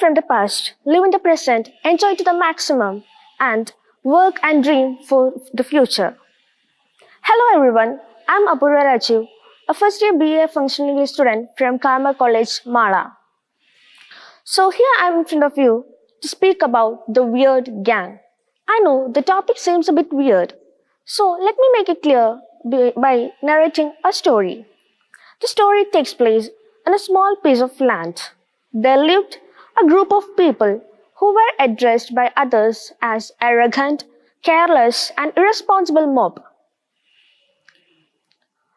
from the past, live in the present, enjoy to the maximum, and work and dream for the future. Hello everyone, I'm Apoorva Rajeev, a first year BA functional English student from Carmel College, Mala. So here I'm in front of you to speak about the weird gang. I know the topic seems a bit weird, so let me make it clear by narrating a story. The story takes place on a small piece of land. There lived a group of people who were addressed by others as arrogant, careless, and irresponsible mob.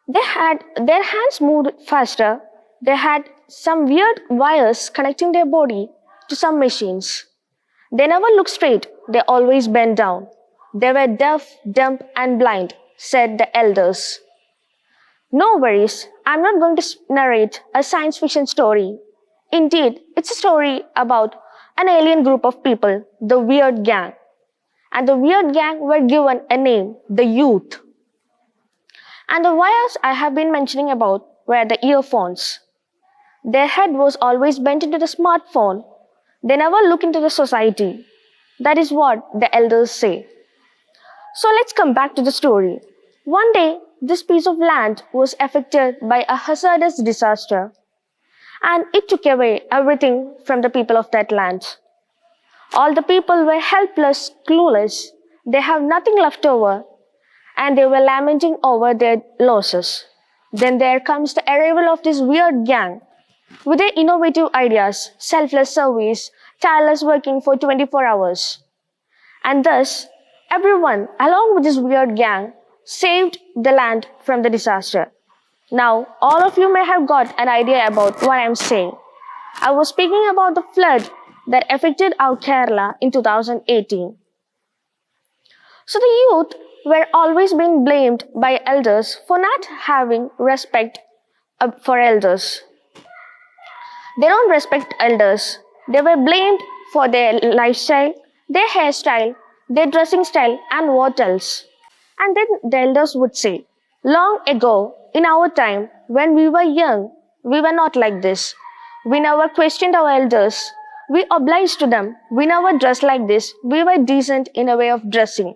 Their hands moved faster. They had some weird wires connecting their body to some machines. They never looked straight, they always bent down. They were deaf, dumb, and blind, said the elders. No worries, I'm not going to narrate a science fiction story. Indeed, it's a story about an alien group of people, the Weird Gang. And the Weird Gang were given a name, the Youth. And the wires I have been mentioning about were the earphones. Their head was always bent into the smartphone. They never look into the society. That is what the elders say. So let's come back to the story. One day, this piece of land was affected by a hazardous disaster, and it took away everything from the people of that land. All the people were helpless, clueless. They have nothing left over, and they were lamenting over their losses. Then there comes the arrival of this weird gang with their innovative ideas, selfless service, tireless working for 24 hours. And thus, everyone, along with this weird gang, saved the land from the disaster. Now, all of you may have got an idea about what I'm saying. I was speaking about the flood that affected our Kerala in 2018. So the youth were always being blamed by elders for not having respect for elders. They don't respect elders. They were blamed for their lifestyle, their hairstyle, their dressing style, and what else. And then the elders would say, long ago, in our time, when we were young, we were not like this. We never questioned our elders. We obliged to them. We never dressed like this. We were decent in a way of dressing.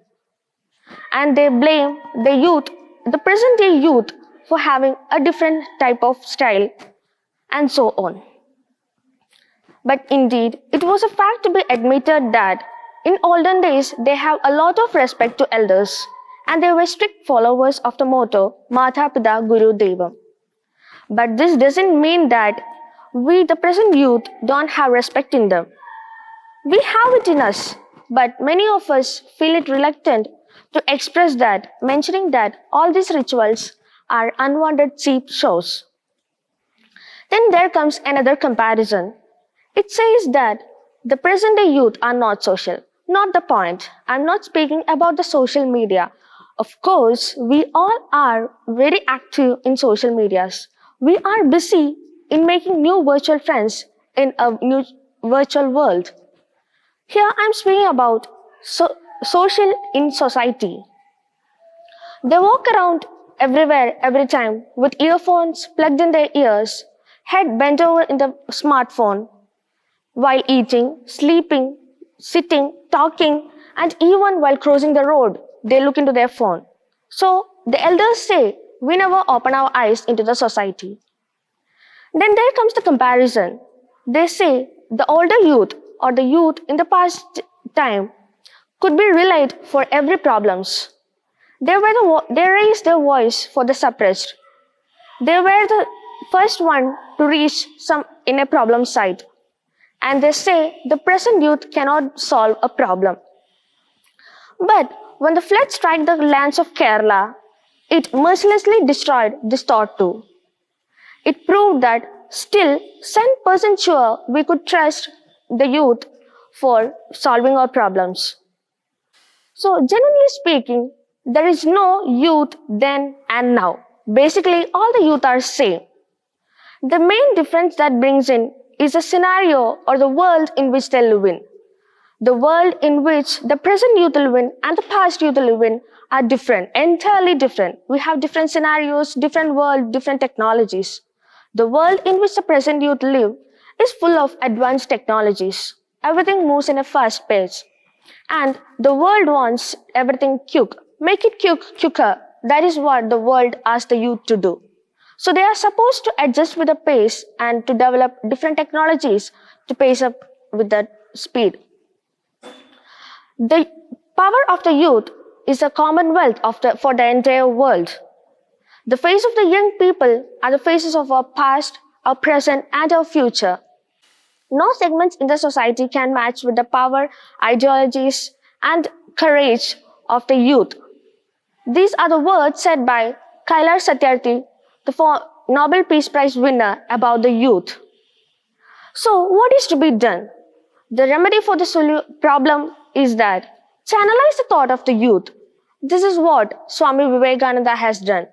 And they blame the youth, the present day youth, for having a different type of style, and so on. But indeed, it was a fact to be admitted that in olden days, they have a lot of respect to elders, and they were strict followers of the motto, Mata Pita Guru Devam. But this doesn't mean that we, the present youth, don't have respect in them. We have it in us, but many of us feel it reluctant to express that, mentioning that all these rituals are unwanted cheap shows. Then there comes another comparison. It says that the present day youth are not social. Not the point. I'm not speaking about the social media. Of course, we all are very active in social medias. We are busy in making new virtual friends in a new virtual world. Here I'm speaking about social in society. They walk around everywhere, every time, with earphones plugged in their ears, head bent over in the smartphone, while eating, sleeping, sitting, talking, and even while crossing the road, they look into their phone. So the elders say, we never open our eyes into the society. Then there comes the comparison. They say the older youth or the youth in the past time could be relied for every problems. They raised their voice for the suppressed. They were the first one to reach some in a problem site. And they say the present youth cannot solve a problem. But when the flood struck the lands of Kerala, it mercilessly destroyed this thought too. It proved that still 100% sure we could trust the youth for solving our problems. So generally speaking, there is no youth then and now. Basically, all the youth are same. The main difference that brings in is a scenario or the world in which they live in. The world in which the present youth live in and the past youth live in are different, entirely different. We have different scenarios, different world, different technologies. The world in which the present youth live is full of advanced technologies. Everything moves in a fast pace. And the world wants everything quick. Make it quicker. That is what the world asks the youth to do. So they are supposed to adjust with the pace and to develop different technologies to pace up with that speed. The power of the youth is a commonwealth for the entire world. The face of the young people are the faces of our past, our present, and our future. No segments in the society can match with the power, ideologies, and courage of the youth. These are the words said by Kailash Satyarthi, the Nobel Peace Prize winner, about the youth. So, what is to be done? The remedy for the problem is that channelize the thought of the youth. This is what Swami Vivekananda has done.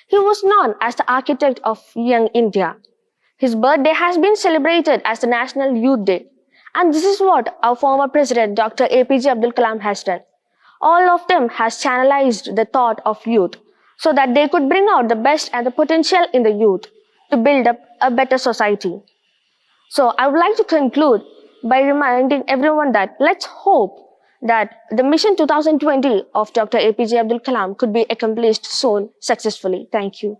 He was known as the architect of young India. His birthday has been celebrated as the National Youth Day. And this is what our former president, Dr. APJ Abdul Kalam, has done. All of them has channelized the thought of youth so that they could bring out the best and the potential in the youth to build up a better society. So I would like to conclude by reminding everyone that let's hope that the Mission 2020 of Dr. APJ Abdul Kalam could be accomplished soon successfully. Thank you.